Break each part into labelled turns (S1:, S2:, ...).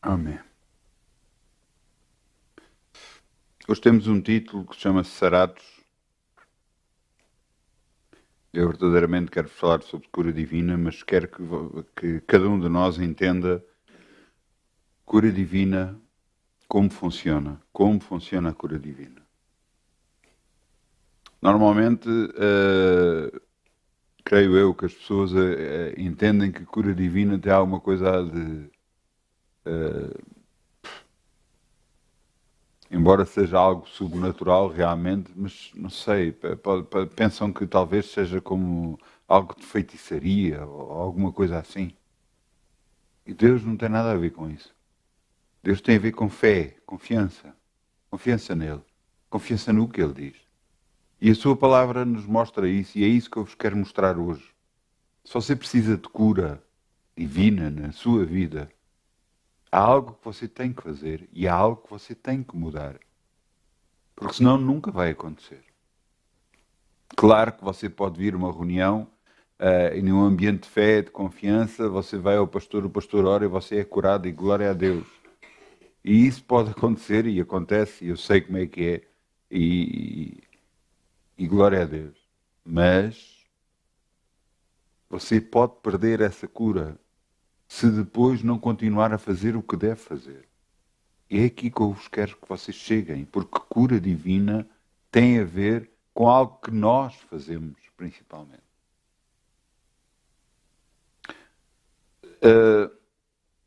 S1: Amém. Hoje temos um título que se chama Sarados. Eu verdadeiramente quero falar sobre cura divina, mas quero que cada um de nós entenda cura divina, como funciona a cura divina. Normalmente, creio eu que as pessoas entendem que cura divina tem alguma coisa de... embora seja algo sobrenatural realmente, mas não sei, pensam que talvez seja como algo de feitiçaria ou alguma coisa assim. E Deus não tem nada a ver com isso. Deus tem a ver com fé, confiança nele, confiança no que ele diz. E a sua palavra nos mostra isso, e é isso que eu vos quero mostrar hoje. Se você precisa de cura divina na sua vida, há algo que você tem que fazer e há algo que você tem que mudar. Porque senão nunca vai acontecer. Claro que você pode vir a uma reunião e num ambiente de fé, de confiança, você vai ao pastor, o pastor ora e você é curado e glória a Deus. E isso pode acontecer e acontece, e eu sei como é que é, e glória a Deus. Mas você pode perder essa cura se depois não continuar a fazer o que deve fazer. É aqui que eu vos quero que vocês cheguem, porque cura divina tem a ver com algo que nós fazemos, principalmente.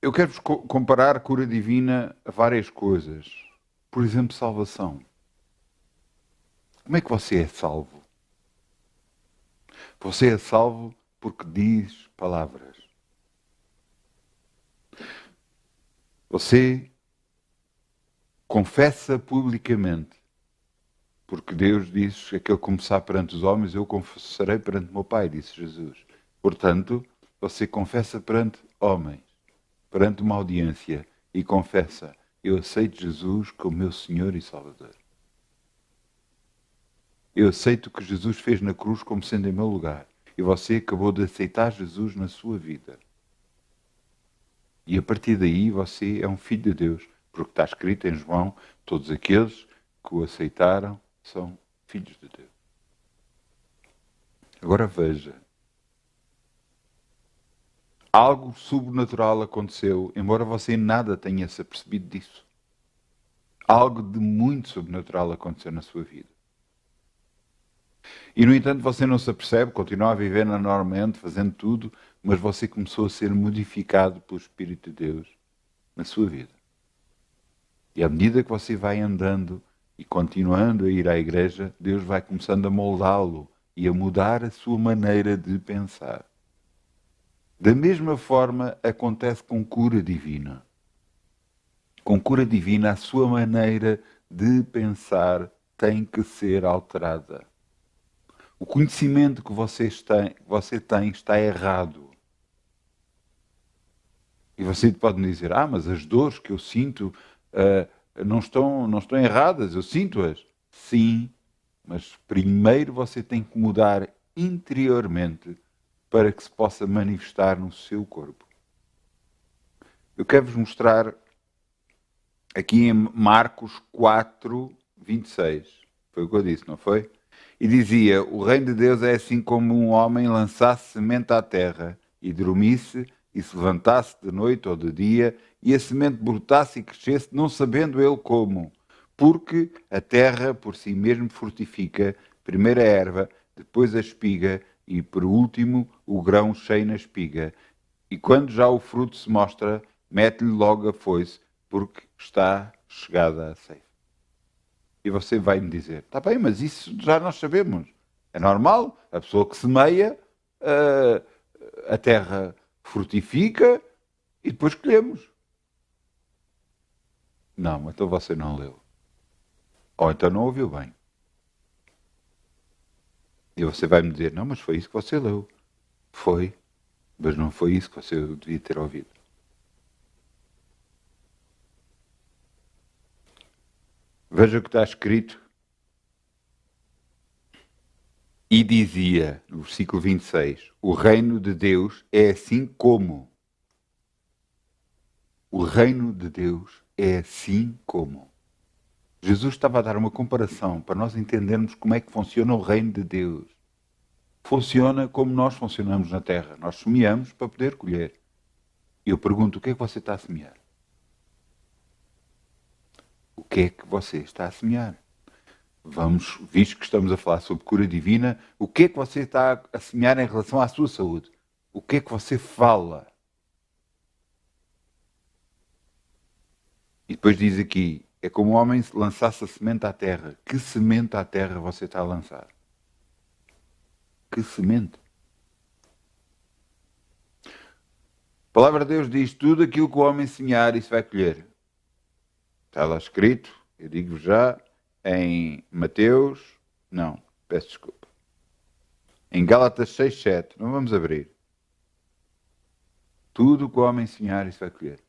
S1: Eu quero-vos comparar cura divina a várias coisas. Por exemplo, salvação. Como é que você é salvo? Você é salvo porque diz palavras. Você confessa publicamente. Porque Deus diz que aquele que começar perante os homens, eu confessarei perante o meu Pai, disse Jesus. Portanto, você confessa perante homens, perante uma audiência, e confessa, eu aceito Jesus como meu Senhor e Salvador. Eu aceito o que Jesus fez na cruz como sendo em meu lugar. E você acabou de aceitar Jesus na sua vida. E a partir daí você é um filho de Deus. Porque está escrito em João, todos aqueles que o aceitaram são filhos de Deus. Agora veja. Algo sobrenatural aconteceu, embora você nada tenha se apercebido disso. Algo de muito sobrenatural aconteceu na sua vida. E, no entanto, você não se apercebe, continua a viver normalmente, fazendo tudo, mas você começou a ser modificado pelo Espírito de Deus na sua vida. E à medida que você vai andando e continuando a ir à igreja, Deus vai começando a moldá-lo e a mudar a sua maneira de pensar. Da mesma forma, acontece com cura divina. Com cura divina, a sua maneira de pensar tem que ser alterada. O conhecimento que você tem está errado. E você pode me dizer, mas as dores que eu sinto não estão erradas, eu sinto-as. Sim, mas primeiro você tem que mudar interiormente para que se possa manifestar no seu corpo. Eu quero-vos mostrar aqui em Marcos 4, 26. Foi o que eu disse, não foi? E dizia, o reino de Deus é assim como um homem lançasse semente à terra e dormisse e se levantasse de noite ou de dia e a semente brotasse e crescesse, não sabendo ele como. Porque a terra por si mesmo frutifica, primeiro a erva, depois a espiga e por último o grão cheio na espiga. E quando já o fruto se mostra, mete-lhe logo a foice, porque está chegada a ceifa. E você vai me dizer, está bem, mas isso já nós sabemos. É normal, a pessoa que semeia, a terra frutifica e depois colhemos. Não, então você não leu. Ou então não ouviu bem. E você vai me dizer, não, mas foi isso que você leu. Foi, mas não foi isso que você devia ter ouvido. Veja o que está escrito. E dizia, no versículo 26, o reino de Deus é assim como O reino de Deus é assim como. Jesus estava a dar uma comparação para nós entendermos como é que funciona o reino de Deus. Funciona como nós funcionamos na terra. Nós semeamos para poder colher. E eu pergunto, o que é que você está a semear? O que é que você está a semear? Vamos, visto que estamos a falar sobre cura divina, o que é que você está a semear em relação à sua saúde? O que é que você fala? E depois diz aqui, é como o homem lançasse a semente à terra. Que semente à terra você está a lançar? Que semente? A palavra de Deus diz, tudo aquilo que o homem semear, isso vai colher. Está lá escrito, eu digo já, em Mateus, não, peço desculpa. Em Gálatas 6:7, não vamos abrir. Tudo o que o homem semear, isso vai colher.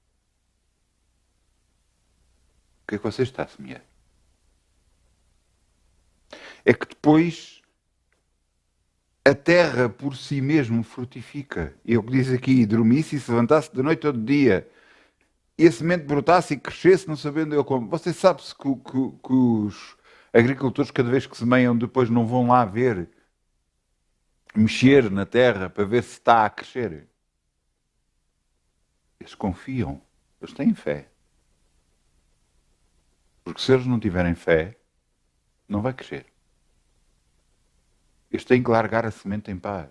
S1: O que é que você está a semear? É que depois a terra por si mesmo frutifica. E o que diz aqui, dormisse e se levantasse de noite ou de dia, e a semente brotasse e crescesse, não sabendo eu como. Você sabe-se que os agricultores, cada vez que semeiam, depois não vão lá ver, mexer na terra para ver se está a crescer. Eles confiam, eles têm fé. Porque se eles não tiverem fé, não vai crescer. Eles têm que largar a semente em paz.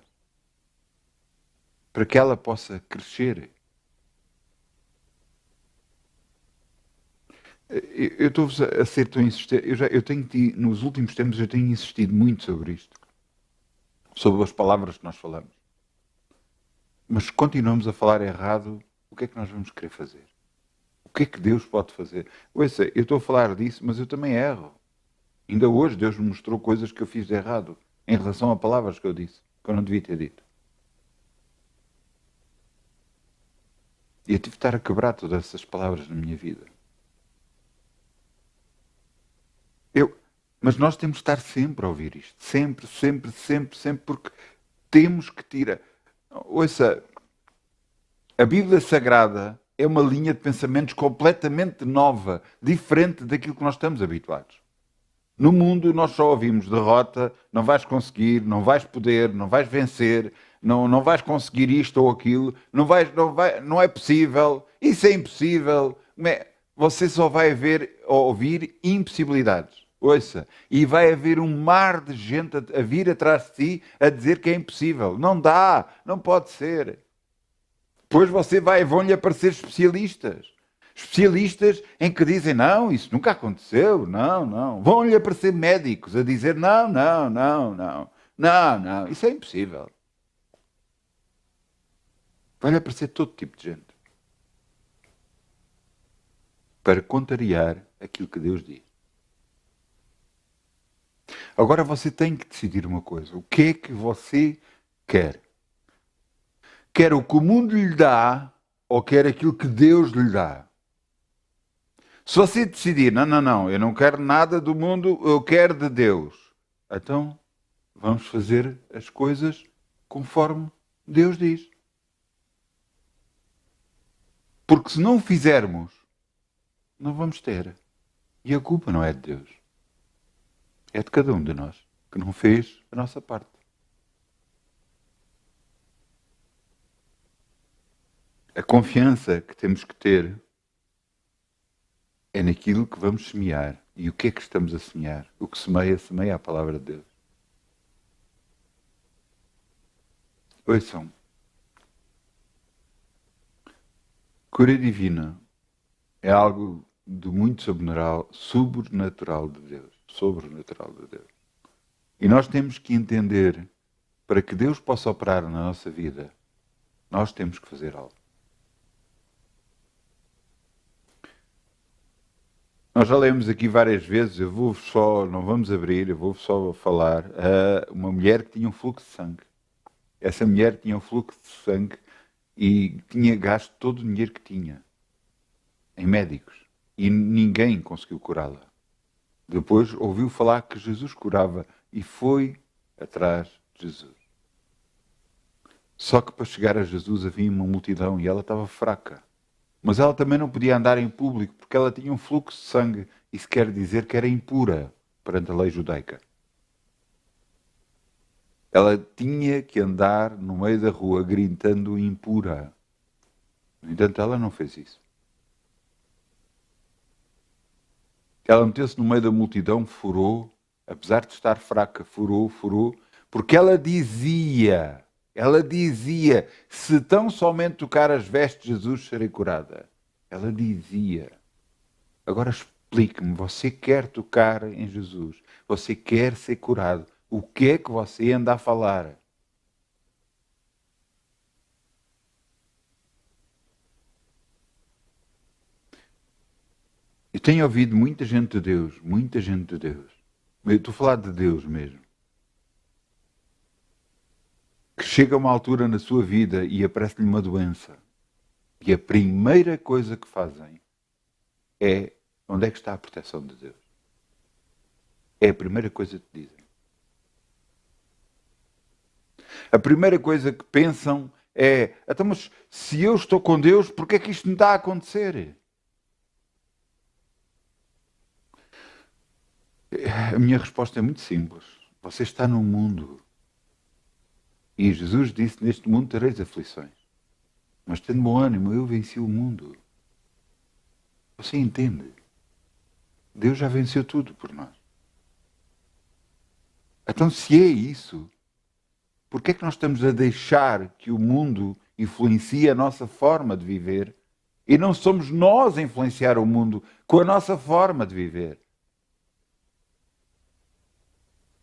S1: Para que ela possa crescer. Eu estou a ser tão insistente. Eu tenho, nos últimos tempos, eu tenho insistido muito sobre isto. Sobre as palavras que nós falamos. Mas se continuamos a falar errado, o que é que nós vamos querer fazer? O que é que Deus pode fazer? Ouça, eu estou a falar disso, mas eu também erro. Ainda hoje Deus me mostrou coisas que eu fiz de errado em relação a palavras que eu disse, que eu não devia ter dito. E eu tive de estar a quebrar todas essas palavras na minha vida. Mas nós temos de estar sempre a ouvir isto. Sempre, sempre, sempre, sempre, porque temos que tirar. Ouça, a Bíblia Sagrada é uma linha de pensamentos completamente nova, diferente daquilo que nós estamos habituados. No mundo nós só ouvimos derrota, não vais conseguir, não vais poder, não vais vencer, não vais conseguir isto ou aquilo, não é possível, isso é impossível. Você só vai ouvir impossibilidades. Ouça, e vai haver um mar de gente a vir atrás de si a dizer que é impossível. Não dá, não pode ser. Depois vão-lhe aparecer especialistas. Especialistas em que dizem, não, isso nunca aconteceu, não. Vão-lhe aparecer médicos a dizer, não, isso é impossível. Vai-lhe aparecer todo tipo de gente. Para contrariar aquilo que Deus diz. Agora você tem que decidir uma coisa. O que é que você quer? Quer o que o mundo lhe dá ou quer aquilo que Deus lhe dá? Se você decidir, não, eu não quero nada do mundo, eu quero de Deus. Então, vamos fazer as coisas conforme Deus diz. Porque se não o fizermos, não vamos ter. E a culpa não é de Deus. É de cada um de nós que não fez a nossa parte. A confiança que temos que ter é naquilo que vamos semear. E o que é que estamos a semear? O que semeia a palavra de Deus. Ouçam. Cura divina é algo de muito sobrenatural de Deus. Sobrenatural de Deus. E nós temos que entender, para que Deus possa operar na nossa vida, nós temos que fazer algo. Nós já lemos aqui várias vezes, não vamos abrir, eu vou só falar, uma mulher que tinha um fluxo de sangue. Essa mulher tinha um fluxo de sangue e tinha gasto todo o dinheiro que tinha em médicos. E ninguém conseguiu curá-la. Depois ouviu falar que Jesus curava e foi atrás de Jesus. Só que para chegar a Jesus havia uma multidão e ela estava fraca. Mas ela também não podia andar em público porque ela tinha um fluxo de sangue. Isso quer dizer que era impura perante a lei judaica. Ela tinha que andar no meio da rua gritando impura. No entanto, ela não fez isso. Ela meteu-se no meio da multidão, furou, apesar de estar fraca, furou, porque ela dizia, se tão somente tocar as vestes de Jesus serei curada. Ela dizia. Agora explique-me, você quer tocar em Jesus, você quer ser curado, o que é que você anda a falar? Eu tenho ouvido muita gente de Deus, muita gente de Deus. Eu estou a falar de Deus mesmo. Que chega a uma altura na sua vida e aparece-lhe uma doença. E a primeira coisa que fazem é: onde é que está a proteção de Deus? É a primeira coisa que dizem. A primeira coisa que pensam é: então, mas se eu estou com Deus, por que é que isto me está a acontecer? A minha resposta é muito simples. Você está no mundo. E Jesus disse: neste mundo tereis aflições. Mas tendo bom ânimo, eu venci o mundo. Você entende? Deus já venceu tudo por nós. Então, se é isso, por que é que nós estamos a deixar que o mundo influencie a nossa forma de viver e não somos nós a influenciar o mundo com a nossa forma de viver?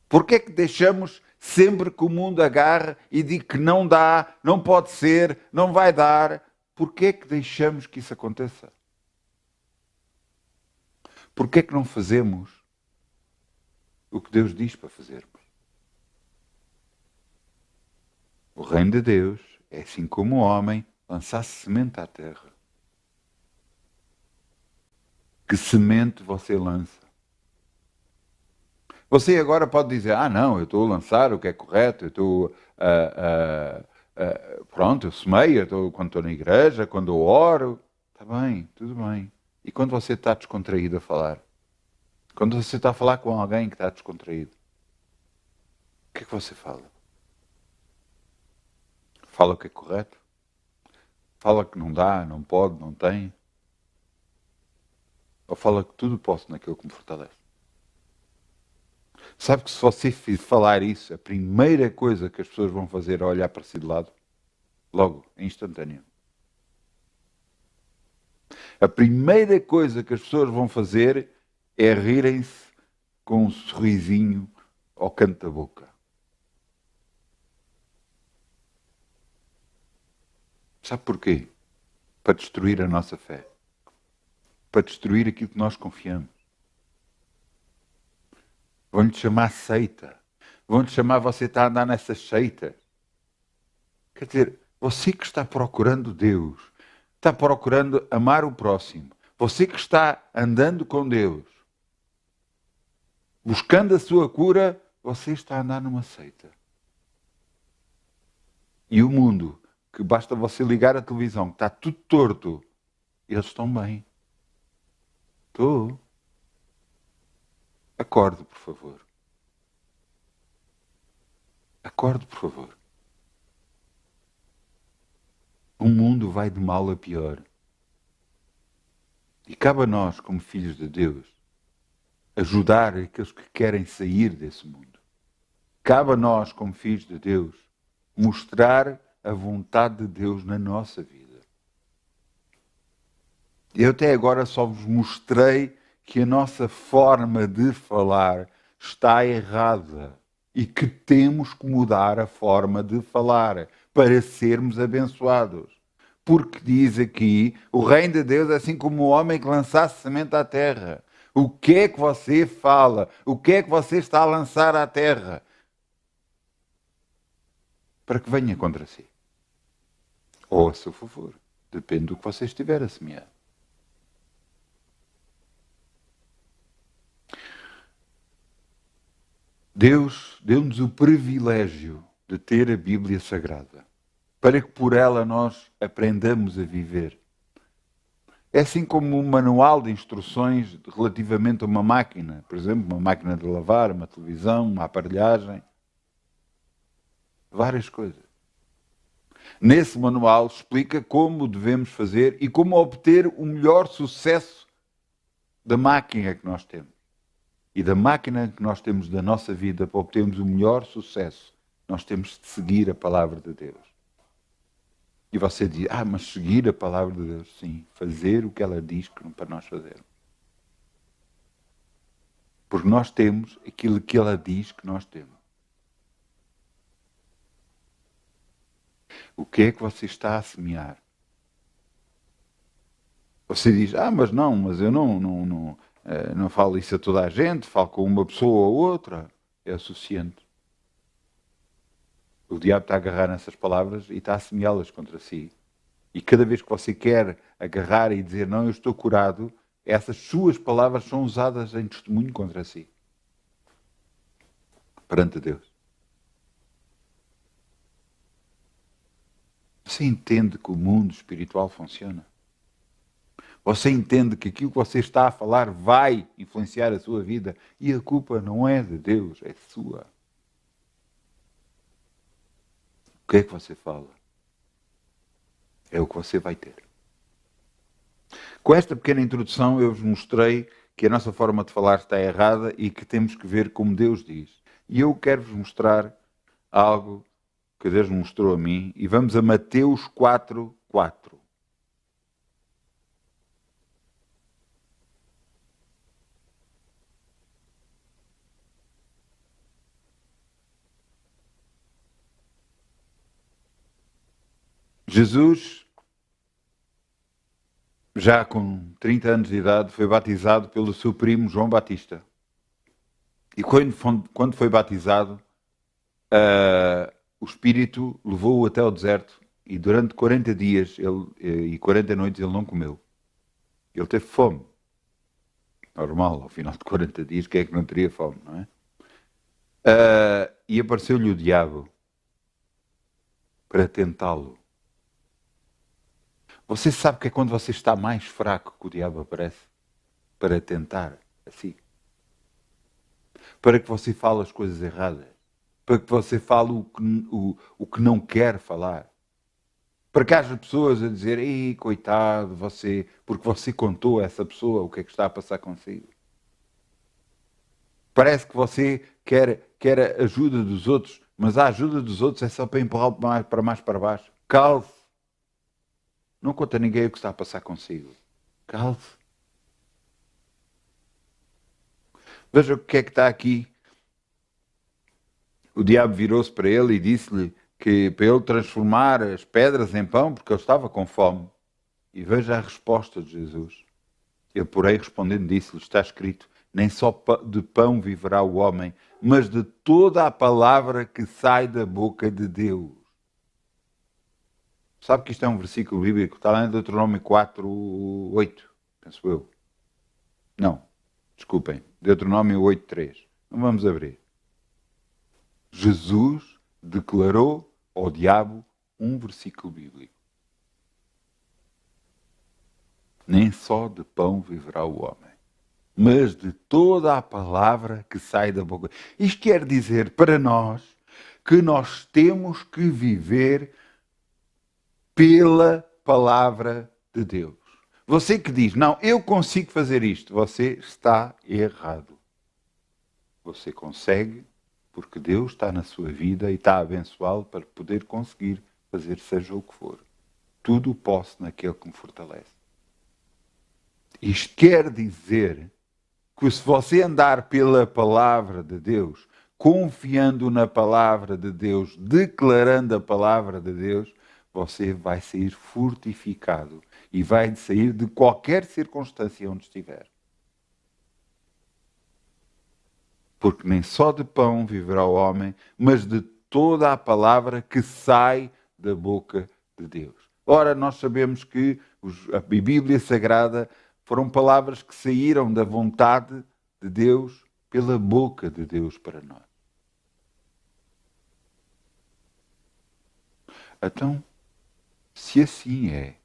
S1: Por que é que deixamos sempre que o mundo agarre e diga que não dá, não pode ser, não vai dar? Por que é que deixamos que isso aconteça? Por que é que não fazemos o que Deus diz para fazermos? O reino de Deus é assim como o homem lançasse semente à terra. Que semente você lança? Você agora pode dizer: ah não, eu estou a lançar o que é correto, eu estou pronto, eu semeio, quando estou na igreja, quando eu oro. Está bem, tudo bem. E quando você está descontraído a falar? Quando você está a falar com alguém que está descontraído? O que é que você fala? Fala o que é correto? Fala que não dá, não pode, não tem? Ou fala que tudo posso naquilo que me fortalece? Sabe que se você falar isso, a primeira coisa que as pessoas vão fazer é olhar para si de lado? Logo, instantâneo. A primeira coisa que as pessoas vão fazer é rirem-se com um sorrisinho ao canto da boca. Sabe porquê? Para destruir a nossa fé. Para destruir aquilo que nós confiamos. Vão-lhe chamar seita. Vão-lhe chamar: você está a andar nessas seitas. Quer dizer, você que está procurando Deus, está procurando amar o próximo, você que está andando com Deus, buscando a sua cura, você está a andar numa seita. E o mundo, que basta você ligar a televisão, que está tudo torto, eles estão bem. Estou. Acorde, por favor. Acorde, por favor. O mundo vai de mal a pior. E cabe a nós, como filhos de Deus, ajudar aqueles que querem sair desse mundo. Cabe a nós, como filhos de Deus, mostrar a vontade de Deus na nossa vida. Eu até agora só vos mostrei que a nossa forma de falar está errada e que temos que mudar a forma de falar para sermos abençoados. Porque diz aqui: o reino de Deus é assim como o homem que lançasse semente à terra. O que é que você fala? O que é que você está a lançar à terra? Para que venha contra si. Ou a seu favor. Depende do que você estiver a semear. Deus deu-nos o privilégio de ter a Bíblia Sagrada, para que por ela nós aprendamos a viver. É assim como um manual de instruções relativamente a uma máquina, por exemplo, uma máquina de lavar, uma televisão, uma aparelhagem, várias coisas. Nesse manual explica como devemos fazer e como obter o melhor sucesso da máquina que nós temos. E da máquina que nós temos da nossa vida para obtermos o melhor sucesso, nós temos de seguir a palavra de Deus. E você diz, mas seguir a palavra de Deus, sim, fazer o que ela diz para nós fazermos. Porque nós temos aquilo que ela diz que nós temos. O que é que você está a semear? Você diz, mas eu não falo isso a toda a gente, falo com uma pessoa ou outra. É o suficiente. O diabo está a agarrar nessas palavras e está a semeá-las contra si. E cada vez que você quer agarrar e dizer, não, eu estou curado, essas suas palavras são usadas em testemunho contra si. Perante Deus. Você entende que o mundo espiritual funciona? Você entende que aquilo que você está a falar vai influenciar a sua vida e a culpa não é de Deus, é sua. O que é que você fala? É o que você vai ter. Com esta pequena introdução eu vos mostrei que a nossa forma de falar está errada e que temos que ver como Deus diz. E eu quero-vos mostrar algo que Deus me mostrou a mim e vamos a Mateus 4:4. Jesus, já com 30 anos de idade, foi batizado pelo seu primo João Batista. E quando foi batizado, o Espírito levou-o até ao deserto e durante 40 dias e 40 noites ele não comeu. Ele teve fome. Normal, ao final de 40 dias, quem é que não teria fome, não é? E apareceu-lhe o diabo para tentá-lo. Você sabe que é quando você está mais fraco que o diabo aparece para tentar, assim. Para que você fale as coisas erradas. Para que você fale o que não quer falar. Para que haja pessoas a dizer, ei, coitado, você, porque você contou a essa pessoa o que é que está a passar consigo. Parece que você quer a ajuda dos outros, mas a ajuda dos outros é só para empurrá-lo mais para baixo. Calce. Não conta a ninguém o que está a passar consigo. Calce. Veja o que é que está aqui. O diabo virou-se para ele e disse-lhe que para ele transformar as pedras em pão, porque ele estava com fome. E veja a resposta de Jesus. Ele, porém, respondendo, disse-lhe, está escrito, nem só de pão viverá o homem, mas de toda a palavra que sai da boca de Deus. Sabe que isto é um versículo bíblico? Está lá em Deuteronômio 4:8, penso eu. Não, desculpem, Deuteronômio 8:3. Não vamos abrir. Jesus declarou ao diabo um versículo bíblico. Nem só de pão viverá o homem, mas de toda a palavra que sai da boca. Isto quer dizer para nós que nós temos que viver pela palavra de Deus. Você que diz, não, eu consigo fazer isto, você está errado. Você consegue porque Deus está na sua vida e está a abençoá-lo para poder conseguir fazer seja o que for. Tudo posso naquele que me fortalece. Isto quer dizer que se você andar pela palavra de Deus, confiando na palavra de Deus, declarando a palavra de Deus, você vai sair fortificado e vai sair de qualquer circunstância onde estiver. Porque nem só de pão viverá o homem, mas de toda a palavra que sai da boca de Deus. Ora, nós sabemos que a Bíblia Sagrada foram palavras que saíram da vontade de Deus pela boca de Deus para nós. Então, se assim é,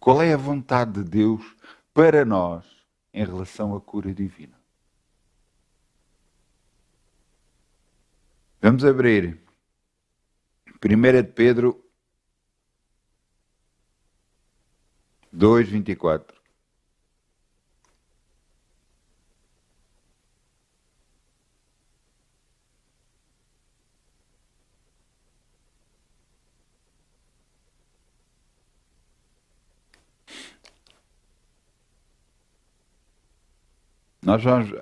S1: Qual é a vontade de Deus para nós em relação à cura divina? Vamos abrir 1 de Pedro 2:24.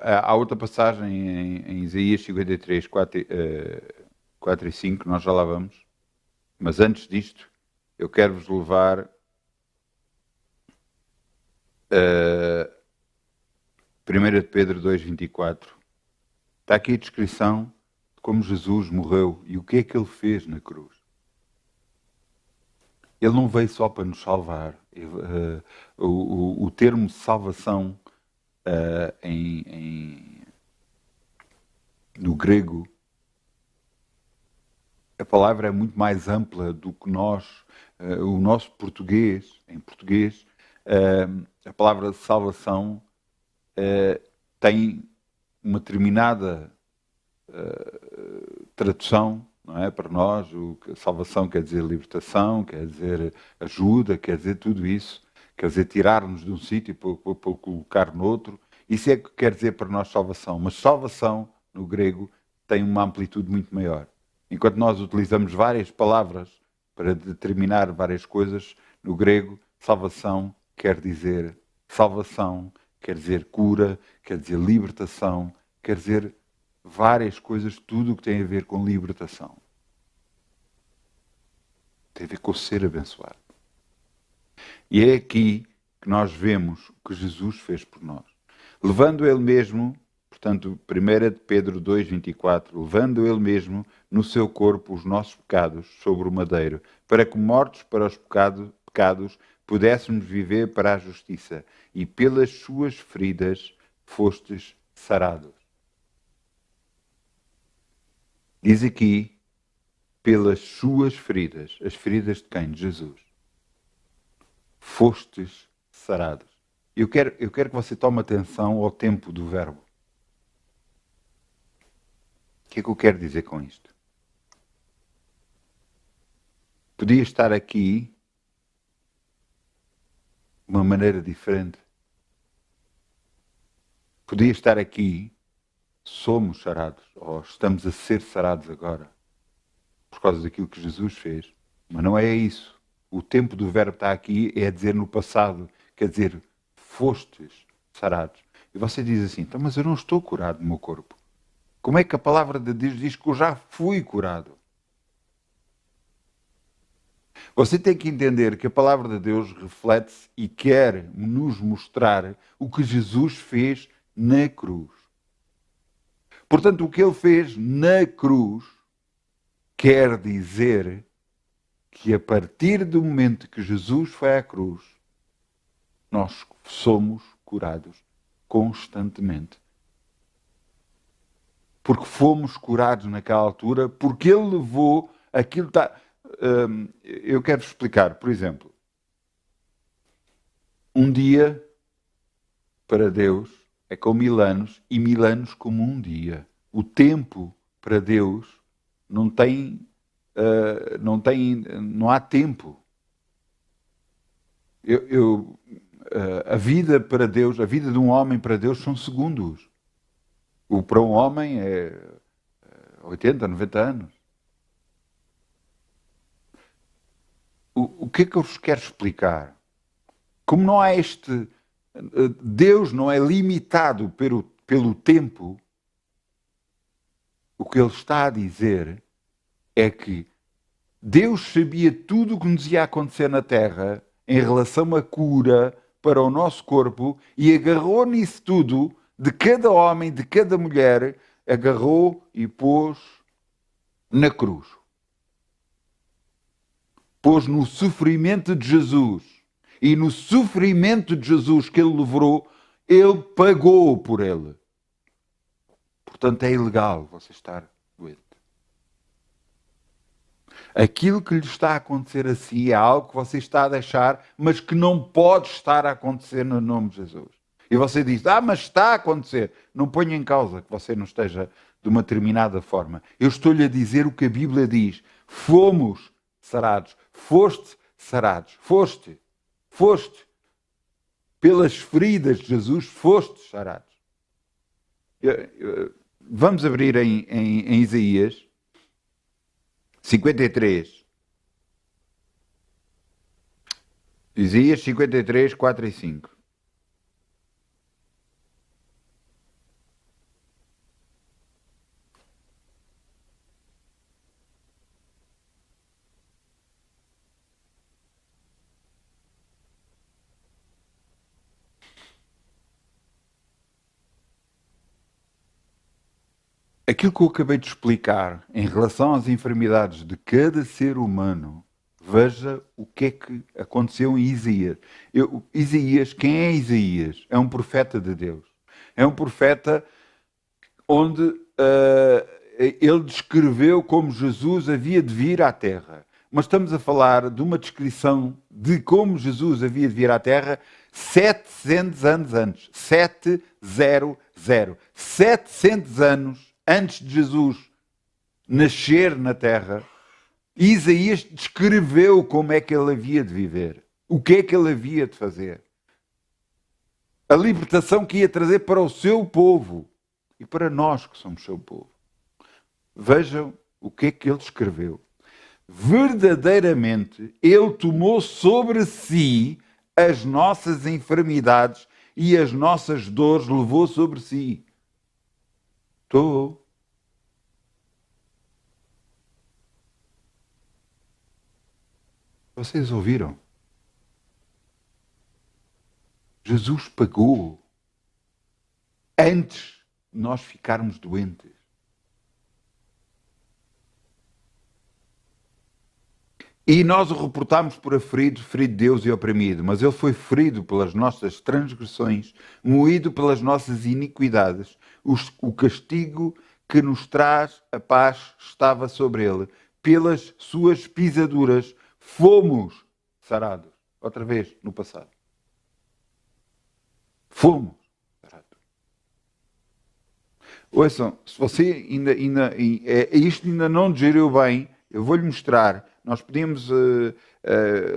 S1: Há outra passagem em Isaías 53, 4 e 5, nós já lá vamos. Mas antes disto, eu quero vos levar a 1 de Pedro 2:24. Está aqui a descrição de como Jesus morreu e o que é que ele fez na cruz. Ele não veio só para nos salvar. O termo salvação no grego, a palavra é muito mais ampla do que o nosso português. Em português, a palavra salvação tem uma determinada tradução, não é? Para nós, salvação quer dizer libertação, quer dizer ajuda, quer dizer tudo isso. Quer dizer, tirar-nos de um sítio para o colocar noutro. Isso é que quer dizer para nós salvação. Mas salvação, no grego, tem uma amplitude muito maior. Enquanto nós utilizamos várias palavras para determinar várias coisas, no grego, salvação quer dizer cura, quer dizer libertação, quer dizer várias coisas, tudo o que tem a ver com libertação. Tem a ver com o ser abençoado. E é aqui que nós vemos o que Jesus fez por nós. Levando ele mesmo, portanto, 1 de Pedro 2:24, levando ele mesmo no seu corpo os nossos pecados sobre o madeiro, para que mortos para os pecados pudéssemos viver para a justiça, e pelas suas feridas fostes sarados. Diz aqui, pelas suas feridas, as feridas de quem? De Jesus. Fostes sarados. Eu quero que você tome atenção ao tempo do verbo. O que é que eu quero dizer com isto? Podia estar aqui de uma maneira diferente. Podia estar aqui, somos sarados, ou estamos a ser sarados agora, por causa daquilo que Jesus fez. Mas não é isso. O tempo do verbo está aqui, é dizer no passado, quer dizer, fostes sarados. E você diz assim, então, mas eu não estou curado no meu corpo. Como é que a palavra de Deus diz que eu já fui curado? Você tem que entender que a palavra de Deus reflete-se e quer nos mostrar o que Jesus fez na cruz. Portanto, o que ele fez na cruz quer dizer que a partir do momento que Jesus foi à cruz, nós somos curados constantemente. Porque fomos curados naquela altura, porque ele levou aquilo. Eu quero explicar, por exemplo, um dia para Deus é como 1000 anos e 1000 anos como um dia. O tempo para Deus não há tempo. A vida para Deus, a vida de um homem para Deus são segundos. Para um homem é 80, 90 anos. O que é que eu vos quero explicar? Como não há Deus não é limitado pelo tempo, o que ele está a dizer é que Deus sabia tudo o que nos ia acontecer na Terra em relação à cura para o nosso corpo e agarrou nisso tudo, de cada homem, de cada mulher, agarrou e pôs na cruz. Pôs no sofrimento de Jesus. E no sofrimento de Jesus que ele levou, ele pagou por ele. Portanto, é ilegal você estar doente. Aquilo que lhe está a acontecer a si é algo que você está a deixar, mas que não pode estar a acontecer no nome de Jesus. E você diz, mas está a acontecer. Não ponha em causa que você não esteja de uma determinada forma. Eu estou-lhe a dizer o que a Bíblia diz. Fomos sarados. Foste sarados. Foste. Pelas feridas de Jesus, foste sarados. Vamos abrir em Isaías 53. Isaías 53, 4 e 5. Aquilo que eu acabei de explicar em relação às enfermidades de cada ser humano, veja o que é que aconteceu em Isaías. Isaías, quem é Isaías? É um profeta de Deus. É um profeta onde ele descreveu como Jesus havia de vir à Terra. Mas estamos a falar de uma descrição de como Jesus havia de vir à Terra 700 anos antes. 700. 700 anos antes de Jesus nascer na Terra, Isaías descreveu como é que ele havia de viver. O que é que ele havia de fazer. A libertação que ia trazer para o seu povo e para nós que somos seu povo. Vejam o que é que ele escreveu. Verdadeiramente, ele tomou sobre si as nossas enfermidades e as nossas dores levou sobre si. Estou. Vocês ouviram? Jesus pagou antes de nós ficarmos doentes. E nós o reportámos por ferido de Deus e oprimido, mas ele foi ferido pelas nossas transgressões, moído pelas nossas iniquidades. O castigo que nos traz a paz estava sobre ele. Pelas suas pisaduras fomos sarados. Outra vez, no passado. Fomos sarados. Ouçam, se você isto ainda não digeriu bem, eu vou-lhe mostrar. Nós podíamos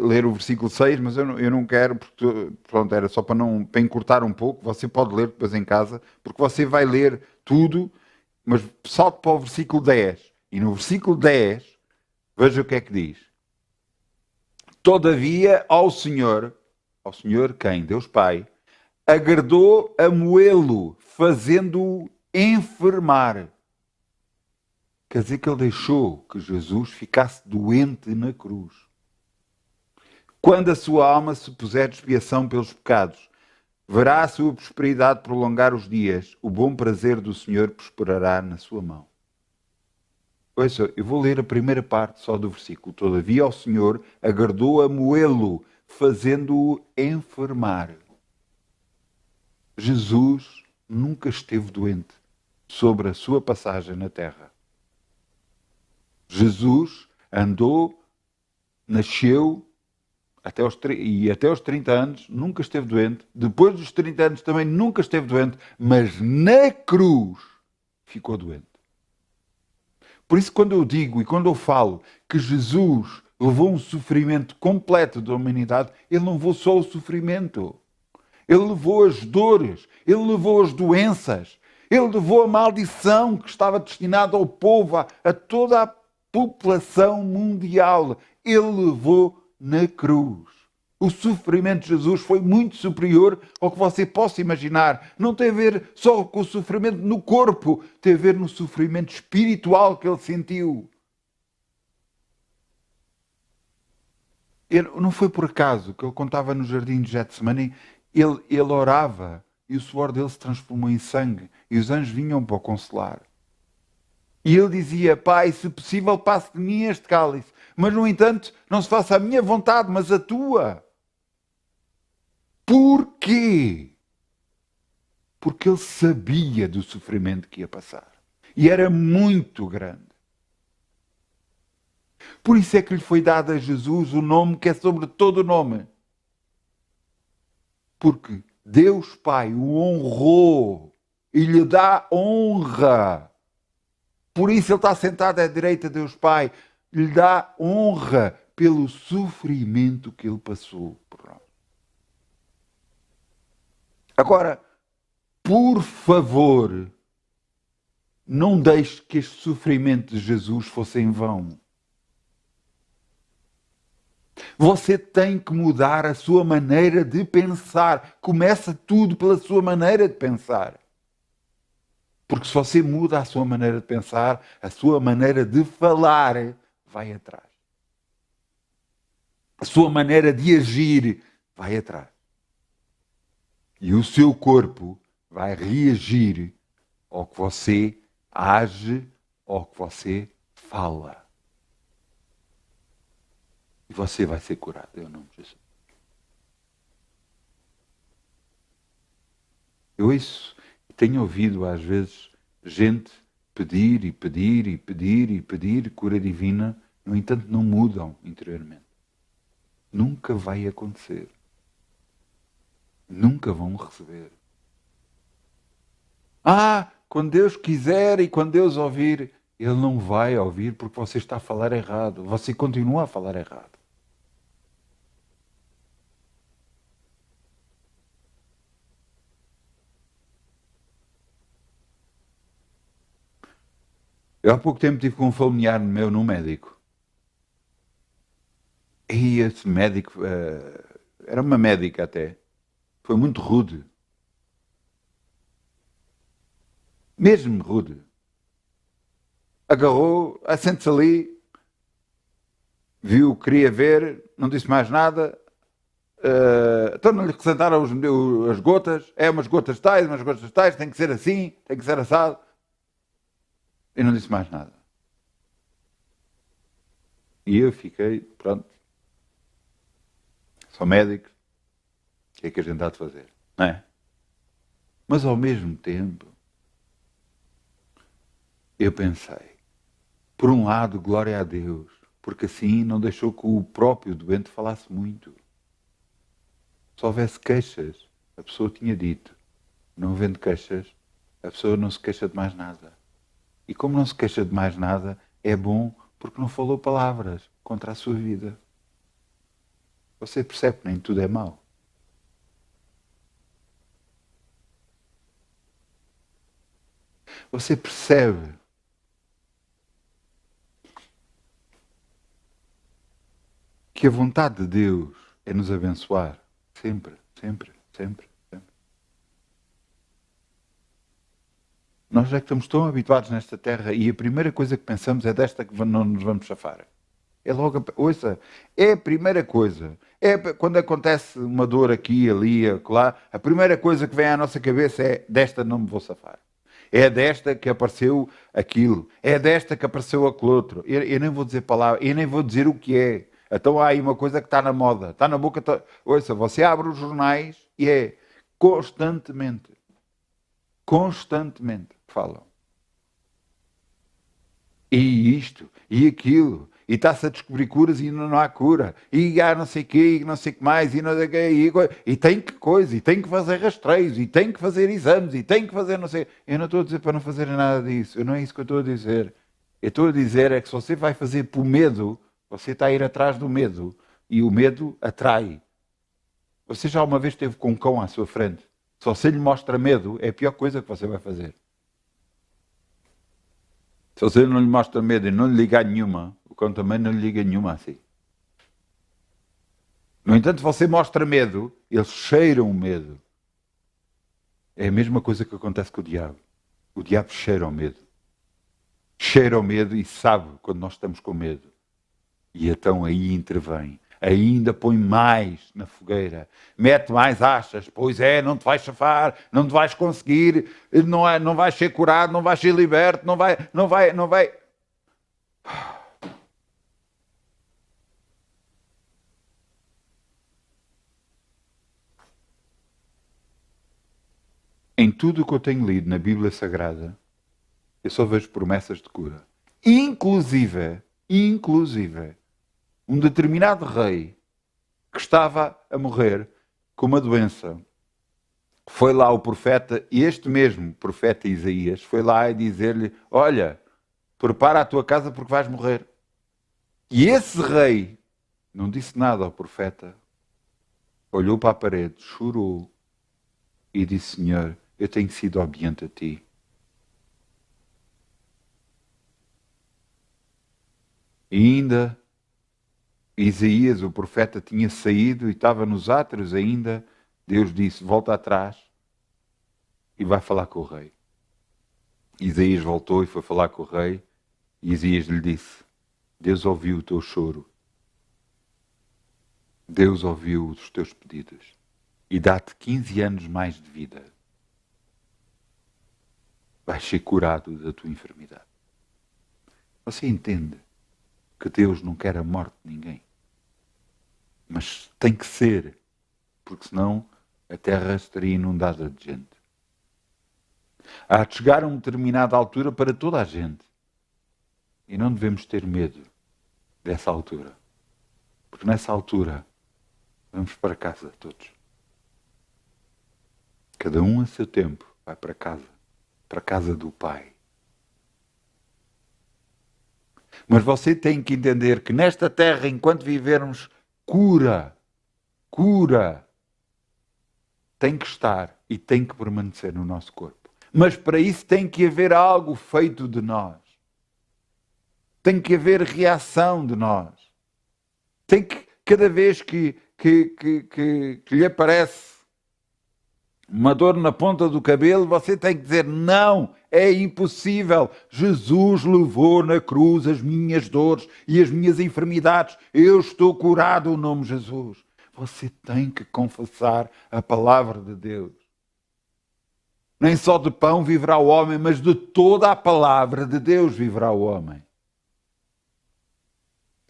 S1: ler o versículo 6, mas eu não quero, porque pronto, era só para encurtar um pouco. Você pode ler depois em casa, porque você vai ler tudo, mas salte para o versículo 10. E no versículo 10, veja o que é que diz. Todavia ao Senhor quem? Deus Pai, agradou a moê-lo, fazendo-o enfermar. Quer dizer que ele deixou que Jesus ficasse doente na cruz. Quando a sua alma se puser de expiação pelos pecados, verá a sua prosperidade prolongar os dias. O bom prazer do Senhor prosperará na sua mão. Ouça, eu vou ler a primeira parte só do versículo. Todavia ao Senhor agradou a moê-lo, fazendo-o enfermar. Jesus nunca esteve doente sobre a sua passagem na terra. Jesus andou, nasceu, até aos 30 anos nunca esteve doente. Depois dos 30 anos também nunca esteve doente, mas na cruz ficou doente. Por isso, quando eu digo e quando eu falo que Jesus levou um sofrimento completo da humanidade, ele não levou só o sofrimento. Ele levou as dores, ele levou as doenças, ele levou a maldição que estava destinada ao povo, a toda a população mundial. Ele levou na cruz. O sofrimento de Jesus foi muito superior ao que você possa imaginar. Não tem a ver só com o sofrimento no corpo, tem a ver no sofrimento espiritual que ele sentiu. Não foi por acaso que ele contava no jardim de Getsemane, ele orava e o suor dele se transformou em sangue e os anjos vinham para o consolar. E ele dizia, Pai, se possível passe de mim este cálice, mas no entanto não se faça a minha vontade, mas a tua. Porquê? Porque ele sabia do sofrimento que ia passar. E era muito grande. Por isso é que lhe foi dado a Jesus o nome que é sobre todo o nome. Porque Deus Pai o honrou e lhe dá honra. Por isso ele está sentado à direita de Deus Pai. Lhe dá honra pelo sofrimento que ele passou por nós. Agora, por favor, não deixe que este sofrimento de Jesus fosse em vão. Você tem que mudar a sua maneira de pensar. Começa tudo pela sua maneira de pensar. Porque se você muda a sua maneira de pensar, a sua maneira de falar vai atrás. A sua maneira de agir vai atrás. E o seu corpo vai reagir ao que você age, ao que você fala. E você vai ser curado, em nome de Jesus. Eu isso tenho ouvido às vezes gente pedir e pedir e pedir e pedir cura divina, no entanto não mudam interiormente. Nunca vai acontecer. Nunca vão receber. Quando Deus quiser e quando Deus ouvir, Ele não vai ouvir porque você está a falar errado. Você continua a falar errado. Eu há pouco tempo tive com um familiar meu num médico. E esse médico, era uma médica até, foi muito rude. Mesmo rude. Agarrou, assente-se ali, viu, queria ver, não disse mais nada. Então não lhe acrescentaram as gotas. É umas gotas tais, tem que ser assim, tem que ser assado. E não disse mais nada. E eu fiquei, pronto. Sou médico. O que é que a gente há de fazer? Não é? Mas ao mesmo tempo, eu pensei, por um lado, glória a Deus, porque assim não deixou que o próprio doente falasse muito. Se houvesse queixas, a pessoa tinha dito. Não havendo queixas, a pessoa não se queixa de mais nada. E como não se queixa de mais nada, é bom porque não falou palavras contra a sua vida. Você percebe que nem tudo é mau. Você percebe que a vontade de Deus é nos abençoar. Sempre, sempre, sempre, sempre. Nós é que estamos tão habituados nesta terra e a primeira coisa que pensamos é desta que não nos vamos safar. É logo, ouça, é a primeira coisa. É quando acontece uma dor aqui, ali, acolá, a primeira coisa que vem à nossa cabeça é desta não me vou safar. É desta que apareceu aquilo. É desta que apareceu aquele outro. Eu nem vou dizer palavras, eu nem vou dizer o que é. Então há aí uma coisa que está na moda, está na boca. Ouça, você abre os jornais e é constantemente falam. E isto, e aquilo, e está-se a descobrir curas e não há cura, e há não sei o quê, e não sei o que mais, e não sei o quê, e tem que coisa, e tem que fazer rastreios, e tem que fazer exames, e tem que fazer não sei... Eu não estou a dizer para não fazer nada disso, não é isso que eu estou a dizer. Eu estou a dizer é que se você vai fazer por medo, você está a ir atrás do medo, e o medo atrai. Você já uma vez esteve com um cão à sua frente? Se você lhe mostra medo, é a pior coisa que você vai fazer. Se você não lhe mostra medo e não lhe liga nenhuma, o cão também não lhe liga nenhuma assim. No entanto, se você mostra medo, eles cheiram o medo. É a mesma coisa que acontece com o diabo. O diabo cheira o medo. Cheira o medo e sabe quando nós estamos com medo. E então aí intervém. Ainda põe mais na fogueira, mete mais achas, pois é, não te vais safar, não te vais conseguir, não vais ser curado, não vais ser liberto, não vai. Em tudo o que eu tenho lido na Bíblia Sagrada, eu só vejo promessas de cura. Inclusive, Inclusive, um determinado rei que estava a morrer com uma doença, foi lá o profeta, e este mesmo profeta Isaías, foi lá e dizer-lhe, olha, prepara a tua casa porque vais morrer. E esse rei não disse nada ao profeta, olhou para a parede, chorou e disse, Senhor, eu tenho sido obediente a ti. E ainda Isaías, o profeta, tinha saído e estava nos átrios ainda. Deus disse, volta atrás e vai falar com o rei. Isaías voltou e foi falar com o rei. E Isaías lhe disse, Deus ouviu o teu choro. Deus ouviu os teus pedidos. E dá-te 15 anos mais de vida. Vais ser curado da tua enfermidade. Você entende que Deus não quer a morte de ninguém. Mas tem que ser, porque senão a terra estaria inundada de gente. Há de chegar a uma determinada altura para toda a gente. E não devemos ter medo dessa altura. Porque nessa altura vamos para casa todos. Cada um a seu tempo vai para casa do Pai. Mas você tem que entender que nesta terra, enquanto vivermos, cura tem que estar e tem que permanecer no nosso corpo. Mas para isso tem que haver algo feito de nós. Tem que haver reação de nós. Tem que, cada vez que lhe aparece uma dor na ponta do cabelo, você tem que dizer, não, é impossível. Jesus levou na cruz as minhas dores e as minhas enfermidades. Eu estou curado no nome de Jesus. Você tem que confessar a palavra de Deus. Nem só de pão viverá o homem, mas de toda a palavra de Deus viverá o homem.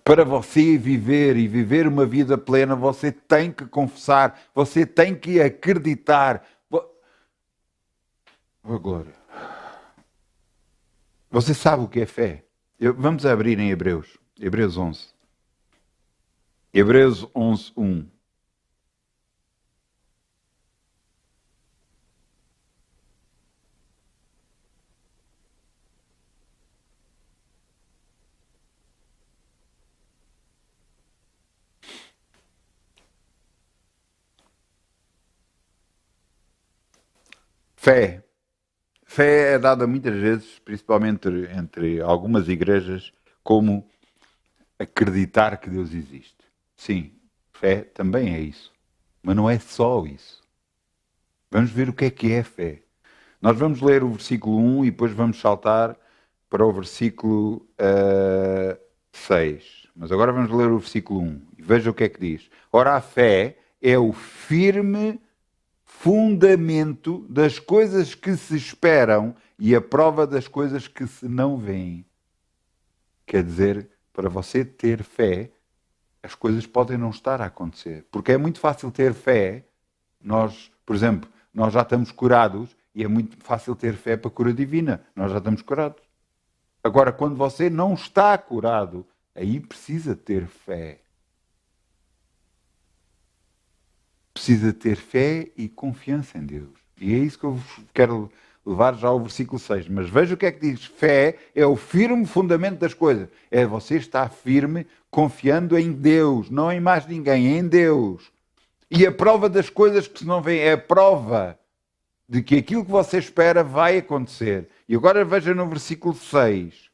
S1: Para você viver e viver uma vida plena, você tem que confessar, você tem que acreditar. Oh, glória. Você sabe o que é fé? Vamos abrir em Hebreus. Hebreus 11. Hebreus 11, 1. Fé. Fé é dada muitas vezes, principalmente entre algumas igrejas, como acreditar que Deus existe. Sim, fé também é isso. Mas não é só isso. Vamos ver o que é fé. Nós vamos ler o versículo 1 e depois vamos saltar para o versículo 6. Mas agora vamos ler o versículo 1 e veja o que é que diz. Ora, a fé é o firme fundamento das coisas que se esperam e a prova das coisas que se não veem. Quer dizer, para você ter fé, as coisas podem não estar a acontecer. Porque é muito fácil ter fé. Nós, por exemplo, nós já estamos curados e é muito fácil ter fé para a cura divina. Nós já estamos curados. Agora, quando você não está curado, aí precisa ter fé. Precisa ter fé e confiança em Deus. E é isso que eu quero levar já ao versículo 6. Mas veja o que é que diz. Fé é o firme fundamento das coisas. É você estar firme, confiando em Deus, não em mais ninguém, em Deus. E a prova das coisas que se não vêem é a prova de que aquilo que você espera vai acontecer. E agora veja no versículo 6.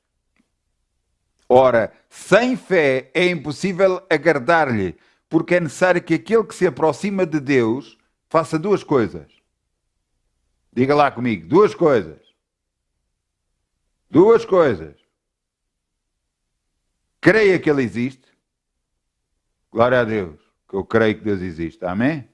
S1: Ora, sem fé é impossível agradar-lhe, porque é necessário que aquele que se aproxima de Deus faça duas coisas. Diga lá comigo, duas coisas. Duas coisas. Creia que Ele existe. Glória a Deus, que eu creio que Deus existe. Amém?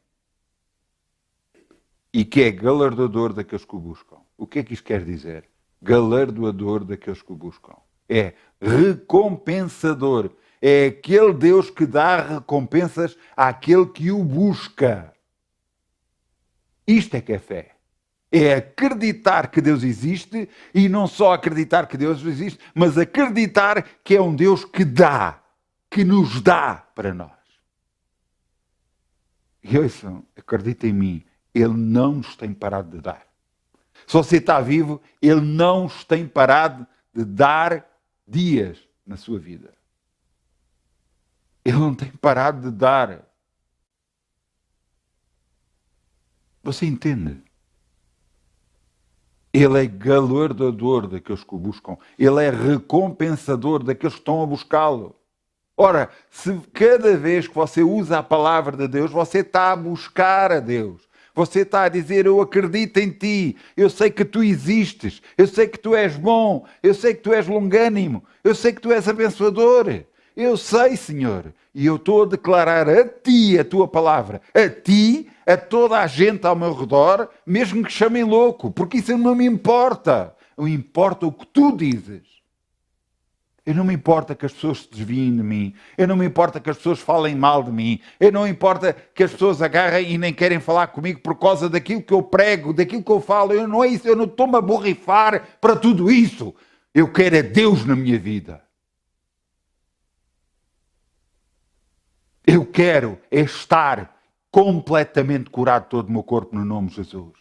S1: E que é galardoador daqueles que o buscam. O que é que isto quer dizer? Galardoador daqueles que o buscam. É recompensador. É aquele Deus que dá recompensas àquele que o busca. Isto é que é fé. É acreditar que Deus existe, e não só acreditar que Deus existe, mas acreditar que é um Deus que dá, que nos dá para nós. E ouçam, acredita em mim, Ele não nos tem parado de dar. Se você está vivo, Ele não nos tem parado de dar dias na sua vida. Ele não tem parado de dar. Você entende? Ele é galardador daqueles que o buscam. Ele é recompensador daqueles que estão a buscá-lo. Ora, se cada vez que você usa a palavra de Deus, você está a buscar a Deus. Você está a dizer, eu acredito em ti, eu sei que tu existes, eu sei que tu és bom, eu sei que tu és longânimo, eu sei que tu és abençoador. Eu sei, Senhor, e eu estou a declarar a ti a tua palavra, a ti, a toda a gente ao meu redor, mesmo que chamem louco, porque isso não me importa. Não importa o que tu dizes. Eu não me importa que as pessoas se desviem de mim. Eu não me importa que as pessoas falem mal de mim. Eu não me importa que as pessoas agarrem e nem querem falar comigo por causa daquilo que eu prego, daquilo que eu falo. Eu não é isso. Eu não estou-me a borrifar para tudo isso. Eu quero é Deus na minha vida. Eu quero é estar completamente curado todo o meu corpo no nome de Jesus.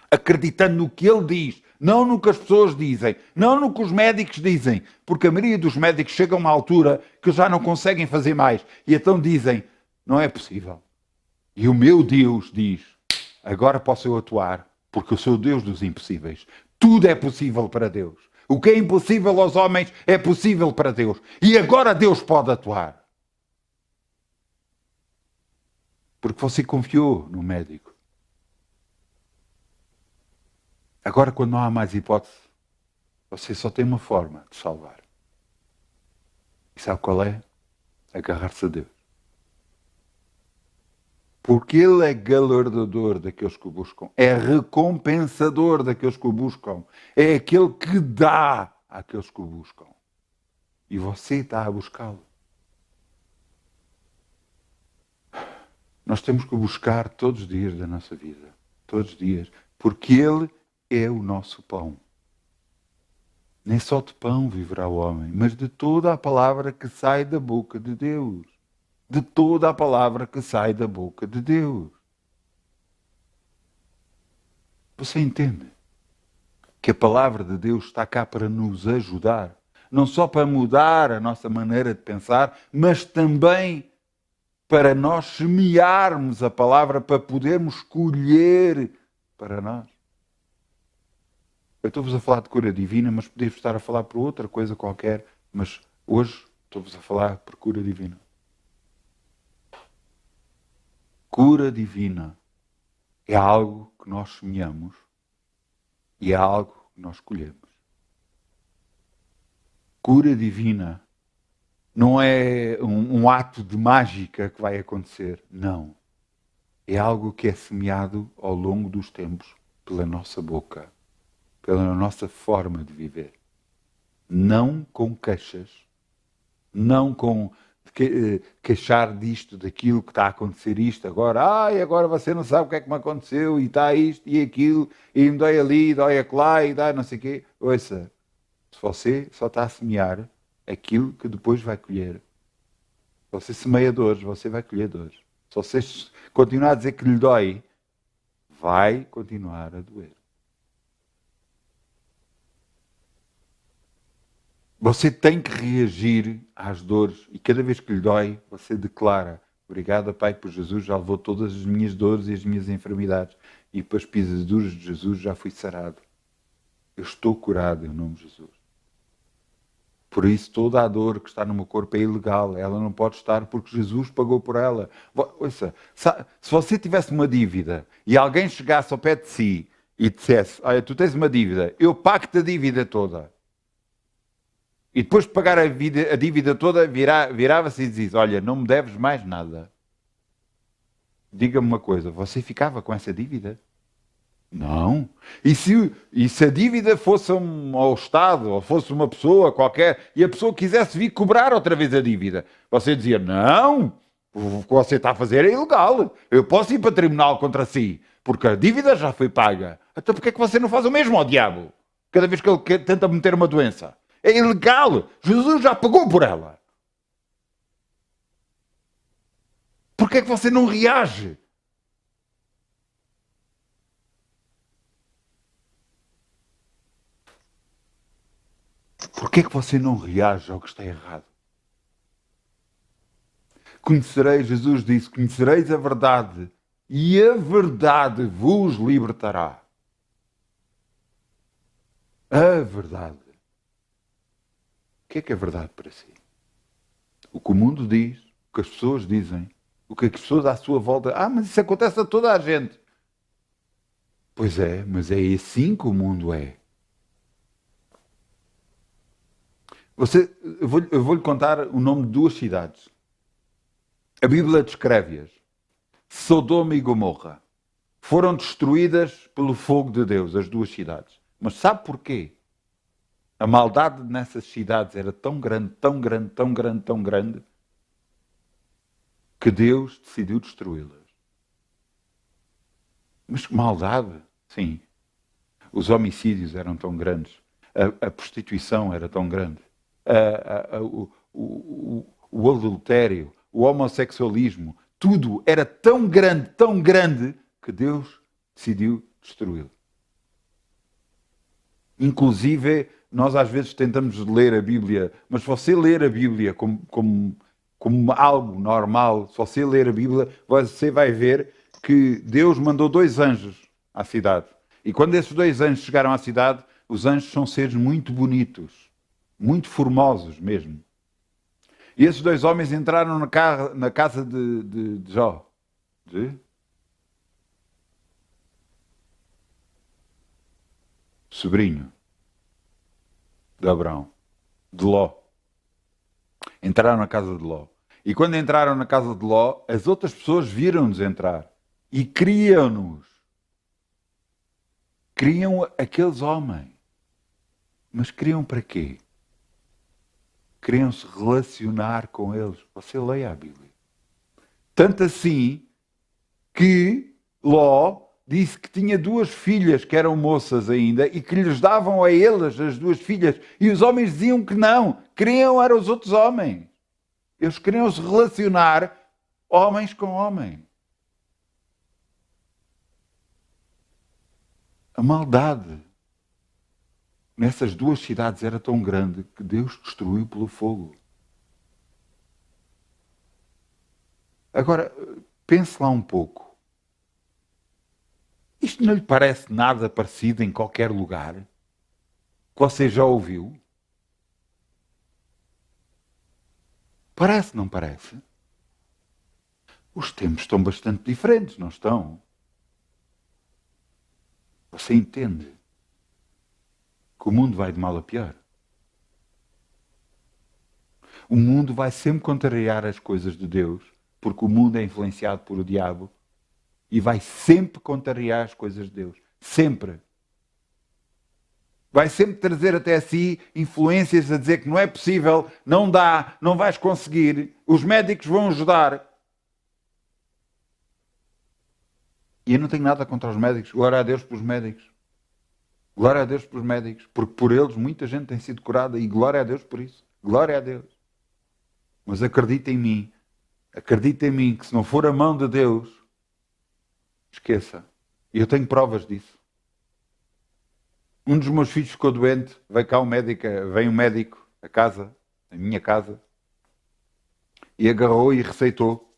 S1: Acreditando no que Ele diz, não no que as pessoas dizem, não no que os médicos dizem, porque a maioria dos médicos chega a uma altura que já não conseguem fazer mais e então dizem, não é possível. E o meu Deus diz, agora posso eu atuar, porque eu sou o Deus dos impossíveis. Tudo é possível para Deus. O que é impossível aos homens é possível para Deus. E agora Deus pode atuar. Porque você confiou no médico. Agora, quando não há mais hipótese, você só tem uma forma de salvar. E sabe qual é? Agarrar-se a Deus. Porque Ele é galardador daqueles que o buscam. É recompensador daqueles que o buscam. É aquele que dá àqueles que o buscam. E você está a buscá-lo. Nós temos que o buscar todos os dias da nossa vida. Todos os dias. Porque Ele é o nosso pão. Nem só de pão viverá o homem, mas de toda a palavra que sai da boca de Deus. De toda a palavra que sai da boca de Deus. Você entende? Que a palavra de Deus está cá para nos ajudar. Não só para mudar a nossa maneira de pensar, mas também para nós semearmos a palavra, para podermos colher para nós. Eu estou-vos a falar de cura divina, mas podemos estar a falar por outra coisa qualquer, mas hoje estou-vos a falar por cura divina. Cura divina é algo que nós semeamos e é algo que nós colhemos. Cura divina não é um ato de mágica que vai acontecer, não. É algo que é semeado ao longo dos tempos pela nossa boca. Pela nossa forma de viver. Não com queixas, não com queixar disto, daquilo que está a acontecer isto agora. Agora você não sabe o que é que me aconteceu, e está isto e aquilo, e me dói ali, dói acolá, e dá não sei o quê. Ouça, se você só está a semear aquilo que depois vai colher. Se você semeia dores, você vai colher dores. Se você continuar a dizer que lhe dói, vai continuar a doer. Você tem que reagir às dores e cada vez que lhe dói, você declara: obrigado, Pai, por Jesus já levou todas as minhas dores e as minhas enfermidades e pelas pisaduras de Jesus já fui sarado. Eu estou curado em nome de Jesus. Por isso toda a dor que está no meu corpo é ilegal. Ela não pode estar porque Jesus pagou por ela. Ouça, se você tivesse uma dívida e alguém chegasse ao pé de si e dissesse: olha, tu tens uma dívida, eu pago-te a dívida toda. E depois de pagar a dívida toda, virava-se e dizia: olha, não me deves mais nada. Diga-me uma coisa, você ficava com essa dívida? Não. E se a dívida fosse ao Estado, ou fosse uma pessoa qualquer, e a pessoa quisesse vir cobrar outra vez a dívida, você dizia: não, o que você está a fazer é ilegal. Eu posso ir para o tribunal contra si. porque a dívida já foi paga. Então porquê é que você não faz o mesmo ao diabo? Cada vez que ele tenta meter uma doença. É ilegal. Jesus já pagou por ela. Porquê é que você não reage? Porquê é que você não reage ao que está errado? Conhecereis, Jesus disse, conhecereis a verdade e a verdade vos libertará. A verdade. O que é verdade para si? O que o mundo diz, o que as pessoas dizem, o que as pessoas à sua volta... mas isso acontece a toda a gente. Pois é, mas é assim que o mundo é. Eu vou-lhe contar o nome de duas cidades. A Bíblia descreve-as. Sodoma e Gomorra. Foram destruídas pelo fogo de Deus, as duas cidades. Mas sabe porquê? A maldade nessas cidades era tão grande, tão grande, tão grande, tão grande, que Deus decidiu destruí-las. Mas que maldade? Sim. Os homicídios eram tão grandes. A prostituição era tão grande. O adultério, o homossexualismo, tudo era tão grande, que Deus decidiu destruí-lo. Inclusive, nós às vezes tentamos ler a Bíblia, mas se você ler a Bíblia como algo normal, se você ler a Bíblia, você vai ver que Deus mandou 2 anjos à cidade. E quando esses 2 anjos chegaram à cidade, os anjos são seres muito bonitos, muito formosos mesmo. E esses 2 homens entraram na casa de Jó. Sobrinho de Abraão, de Ló. Entraram na casa de Ló. E quando entraram na casa de Ló, as outras pessoas viram-nos entrar e queriam-nos. Queriam aqueles homens. Mas queriam para quê? Queriam se relacionar com eles. Você leia a Bíblia. Tanto assim que Ló disse que tinha 2 filhas que eram moças ainda e que lhes davam a eles as 2 filhas. E os homens diziam que não. Queriam eram os outros homens. Eles queriam se relacionar homens com homens. A maldade nessas 2 cidades era tão grande que Deus destruiu pelo fogo. Agora, pense lá um pouco. Isto não lhe parece nada parecido em qualquer lugar? Que você já ouviu? Parece, não parece? Os tempos estão bastante diferentes, não estão? Você entende que o mundo vai de mal a pior? O mundo vai sempre contrariar as coisas de Deus, porque o mundo é influenciado por o diabo e vai sempre contrariar as coisas de Deus. Sempre. Vai sempre trazer até si influências a dizer que não é possível, não dá, não vais conseguir, os médicos vão ajudar. E eu não tenho nada contra os médicos. Glória a Deus pelos médicos. Glória a Deus pelos médicos. Porque por eles muita gente tem sido curada e glória a Deus por isso. Glória a Deus. Mas acredita em mim. Acredita em mim que se não for a mão de Deus, esqueça. E eu tenho provas disso. Um dos meus filhos ficou doente. Vem um médico a casa, a minha casa, e agarrou e receitou.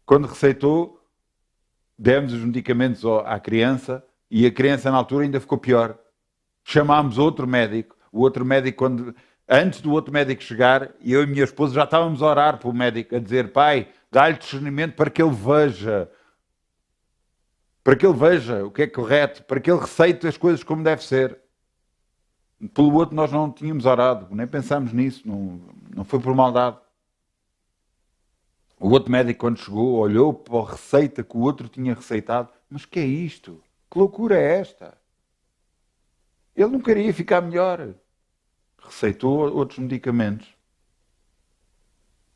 S1: Quando receitou, demos os medicamentos à criança e a criança na altura ainda ficou pior. Chamámos outro médico. O outro médico, antes do outro médico chegar, eu e a minha esposa já estávamos a orar para o médico, a dizer: Pai, dá-lhe discernimento para que ele veja. Para que ele veja o que é correto, para que ele receite as coisas como deve ser. Pelo outro nós não tínhamos orado, nem pensámos nisso, não foi por maldade. O outro médico, quando chegou, olhou para a receita que o outro tinha receitado. Mas que é isto? Que loucura é esta? Ele não queria ficar melhor. Receitou outros medicamentos.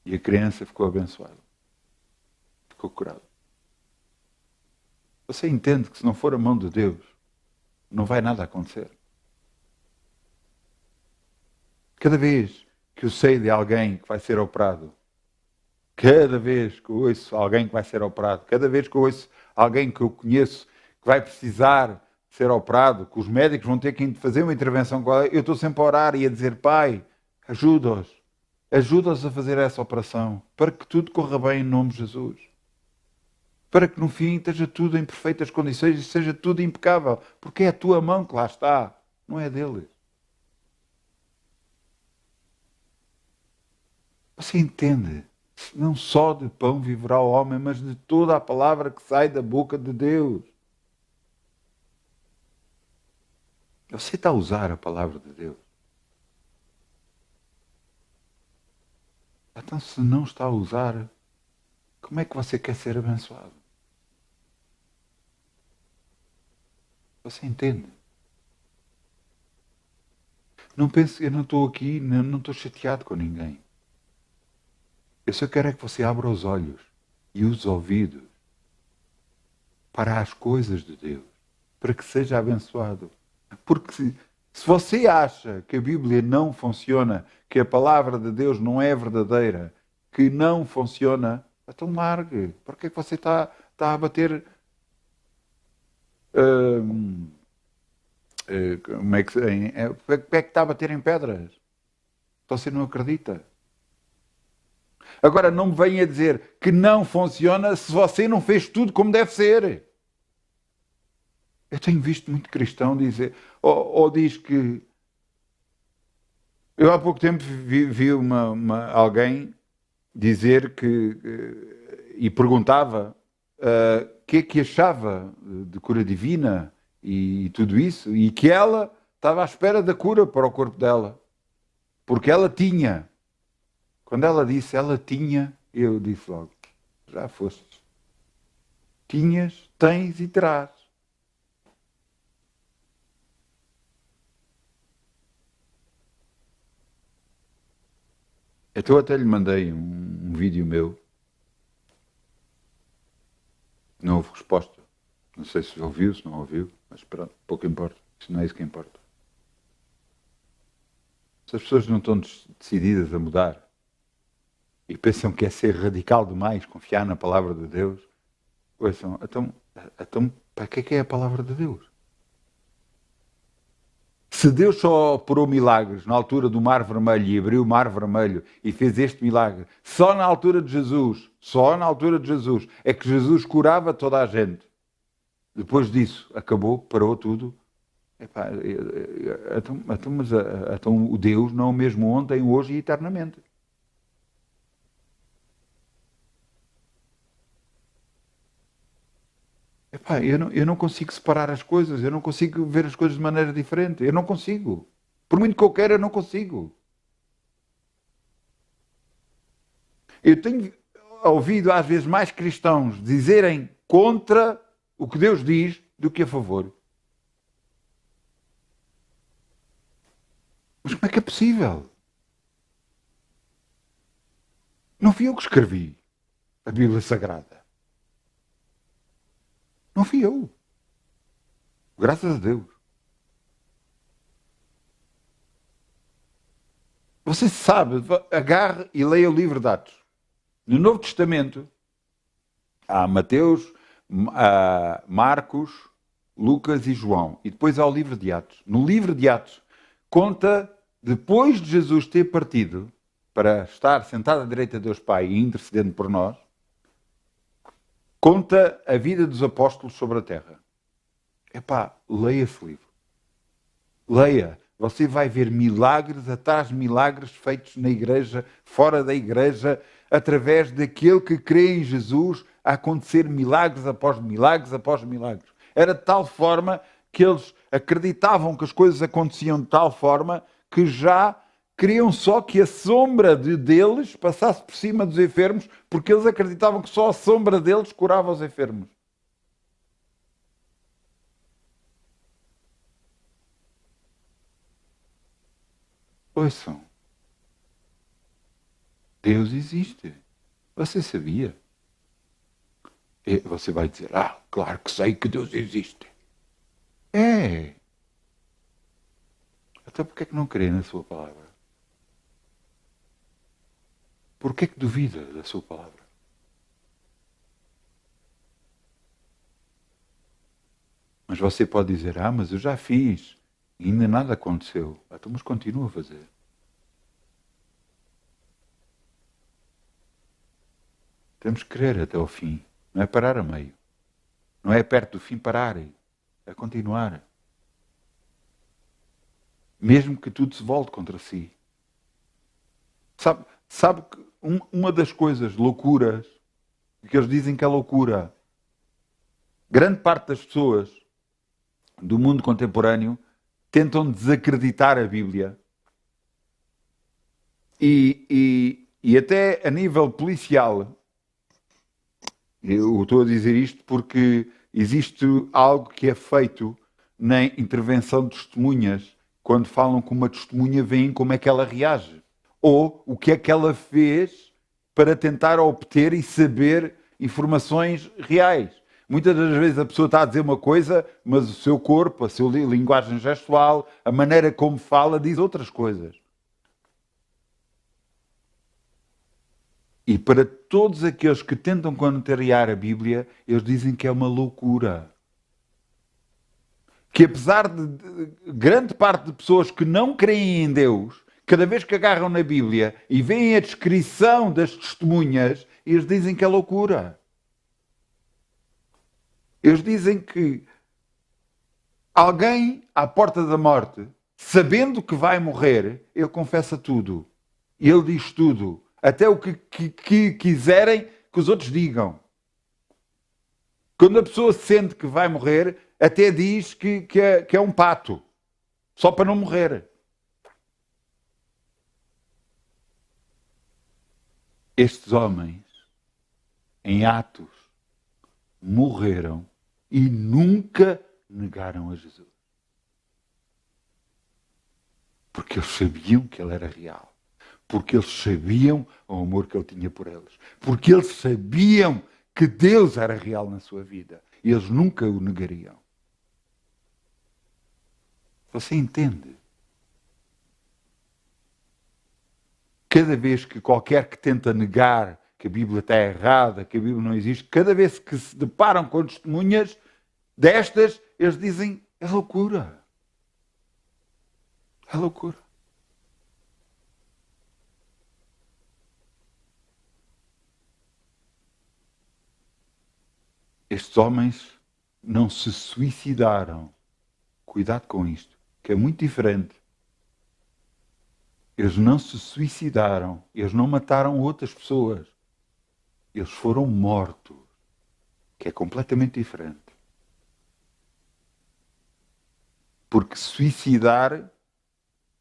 S1: E a criança ficou abençoada. Ficou curada. Você entende que se não for a mão de Deus, não vai nada acontecer. Cada vez que eu sei de alguém que vai ser operado, cada vez que eu ouço alguém que vai ser operado, cada vez que eu ouço alguém que eu conheço que vai precisar ser operado, que os médicos vão ter que fazer uma intervenção com ela, eu estou sempre a orar e a dizer: Pai, ajuda-os. Ajuda-os a fazer essa operação, para que tudo corra bem em nome de Jesus. Para que no fim esteja tudo em perfeitas condições e seja tudo impecável. Porque é a tua mão que lá está, não é deles. Você entende? Não só de pão viverá o homem, mas de toda a palavra que sai da boca de Deus. Você está a usar a palavra de Deus. Então, se não está a usar, como é que você quer ser abençoado? Você entende? Não pense, eu não estou aqui, não estou chateado com ninguém. Eu só quero é que você abra os olhos e os ouvidos para as coisas de Deus, para que seja abençoado. Porque se você acha que a Bíblia não funciona, que a palavra de Deus não é verdadeira, que não funciona, então largue. Porque é que você está a bater... como é que, porque é que está a bater em pedras? Você não acredita. Agora não me venha dizer que não funciona se você não fez tudo como deve ser. Eu tenho visto muito cristão dizer, ou diz que... Eu há pouco tempo vi alguém dizer que, e perguntava o que é que achava de cura divina e tudo isso, e que ela estava à espera da cura para o corpo dela, porque ela tinha. Quando ela disse ela tinha, eu disse logo: já foste. Tinhas, tens e terás. Então até lhe mandei um vídeo meu. Não houve resposta. Não sei se ouviu, se não ouviu, mas pronto, pouco importa. Isso não é isso que importa. Se as pessoas não estão decididas a mudar e pensam que é ser radical demais, confiar na palavra de Deus, ouçam, então para que é a palavra de Deus? Se Deus só operou milagres na altura do Mar Vermelho e abriu o Mar Vermelho e fez este milagre, só na altura de Jesus, é que Jesus curava toda a gente. Depois disso, acabou, parou tudo. Epá, então o Deus não é o mesmo ontem, hoje e eternamente. Epá, eu não consigo separar as coisas, eu não consigo ver as coisas de maneira diferente, eu não consigo. Por muito que eu queira, eu não consigo. Eu tenho ouvido às vezes mais cristãos dizerem contra o que Deus diz do que a favor. Mas como é que é possível? Não fui eu que escrevi a Bíblia Sagrada. Não fui eu. Graças a Deus. Você sabe, agarre e leia o livro de Atos. No Novo Testamento há Mateus, há Marcos, Lucas e João. E depois há o livro de Atos. No livro de Atos conta, depois de Jesus ter partido para estar sentado à direita de Deus Pai e intercedendo por nós, conta a vida dos apóstolos sobre a terra. Epá, leia esse livro. Leia. Você vai ver milagres atrás de milagres feitos na igreja, fora da igreja, através daquele que crê em Jesus, a acontecer milagres após milagres após milagres. Era de tal forma que eles acreditavam que as coisas aconteciam de tal forma que já queriam só que a sombra deles passasse por cima dos enfermos, porque eles acreditavam que só a sombra deles curava os enfermos. Ouçam, Deus existe. Você sabia? E você vai dizer, claro que sei que Deus existe. É. Então porquê é que não crê na sua palavra? Porquê é que duvida da sua palavra? Mas você pode dizer, mas eu já fiz e ainda nada aconteceu. Então, mas continua a fazer. Temos que crer até ao fim. Não é parar a meio. Não é perto do fim parar. É continuar. Mesmo que tudo se volte contra si. Sabe que uma das coisas, loucuras, que eles dizem que é loucura, grande parte das pessoas do mundo contemporâneo tentam desacreditar a Bíblia. E até a nível policial, eu estou a dizer isto porque existe algo que é feito na intervenção de testemunhas. Quando falam com uma testemunha, veem como é que ela reage. Ou o que é que ela fez para tentar obter e saber informações reais. Muitas das vezes a pessoa está a dizer uma coisa, mas o seu corpo, a sua linguagem gestual, a maneira como fala, diz outras coisas. E para todos aqueles que tentam contrariar a Bíblia, eles dizem que é uma loucura. Que apesar de grande parte de pessoas que não creem em Deus, cada vez que agarram na Bíblia e veem a descrição das testemunhas, eles dizem que é loucura. Eles dizem que alguém à porta da morte, sabendo que vai morrer, ele confessa tudo. Ele diz tudo. Até o que quiserem que os outros digam. Quando a pessoa sente que vai morrer, até diz que é um pato. Só para não morrer. Estes homens, em Atos, morreram e nunca negaram a Jesus. Porque eles sabiam que ele era real. Porque eles sabiam o amor que ele tinha por eles. Porque eles sabiam que Deus era real na sua vida. E eles nunca o negariam. Você entende? Cada vez que qualquer que tenta negar que a Bíblia está errada, que a Bíblia não existe, cada vez que se deparam com testemunhas destas, eles dizem, é loucura. É loucura. Estes homens não se suicidaram. Cuidado com isto, que é muito diferente. Eles não se suicidaram. Eles não mataram outras pessoas. Eles foram mortos, que é completamente diferente. Porque suicidar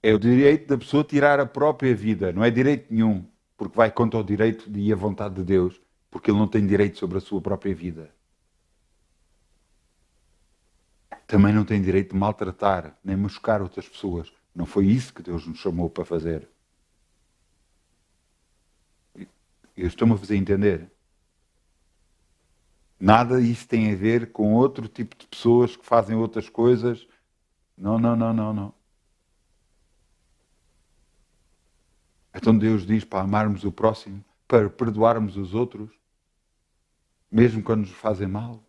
S1: é o direito da pessoa tirar a própria vida. Não é direito nenhum, porque vai contra o direito e a vontade de Deus, porque ele não tem direito sobre a sua própria vida. Também não tem direito de maltratar, nem machucar outras pessoas. Não foi isso que Deus nos chamou para fazer. Eu estou-me a fazer entender. Nada disso tem a ver com outro tipo de pessoas que fazem outras coisas. Não, não, não, não, não. Então Deus diz para amarmos o próximo, para perdoarmos os outros, mesmo quando nos fazem mal.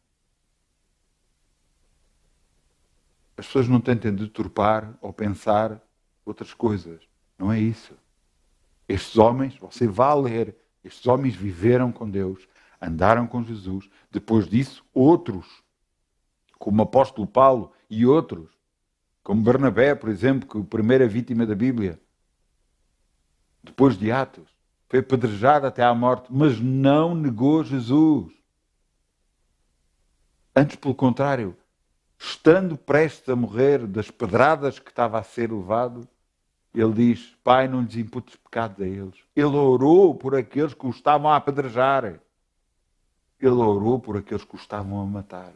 S1: As pessoas não tentem deturpar ou pensar outras coisas. Não é isso. Estes homens, você vá ler, estes homens viveram com Deus, andaram com Jesus. Depois disso, outros, como o apóstolo Paulo e outros, como Bernabé, por exemplo, que é a primeira vítima da Bíblia, depois de Atos, foi apedrejado até à morte, mas não negou Jesus. Antes, pelo contrário, estando prestes a morrer das pedradas que estava a ser levado, ele diz, Pai, não lhes imputes pecados a eles. Ele orou por aqueles que o estavam a apedrejar. Ele orou por aqueles que o estavam a matar.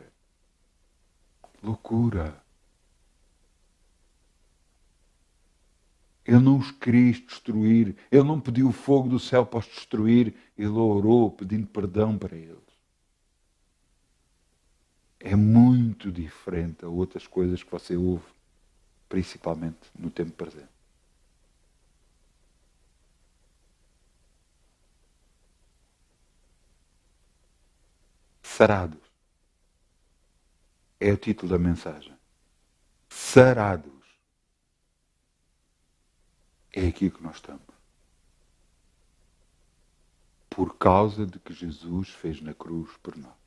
S1: Loucura. Ele não os quis destruir. Ele não pediu o fogo do céu para os destruir. Ele orou pedindo perdão para eles. é muito diferente a outras coisas que você ouve, principalmente no tempo presente. Sarados é o título da mensagem. Sarados é aqui que nós estamos. Por causa de que Jesus fez na cruz por nós.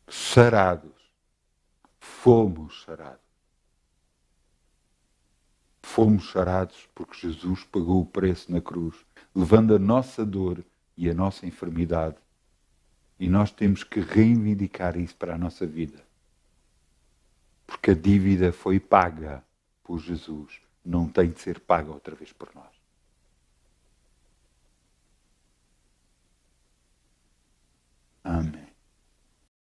S1: Sarados. Fomos sarados. Fomos sarados porque Jesus pagou o preço na cruz, levando a nossa dor e a nossa enfermidade. E nós temos que reivindicar isso para a nossa vida. Porque a dívida foi paga por Jesus. Não tem de ser paga outra vez por nós.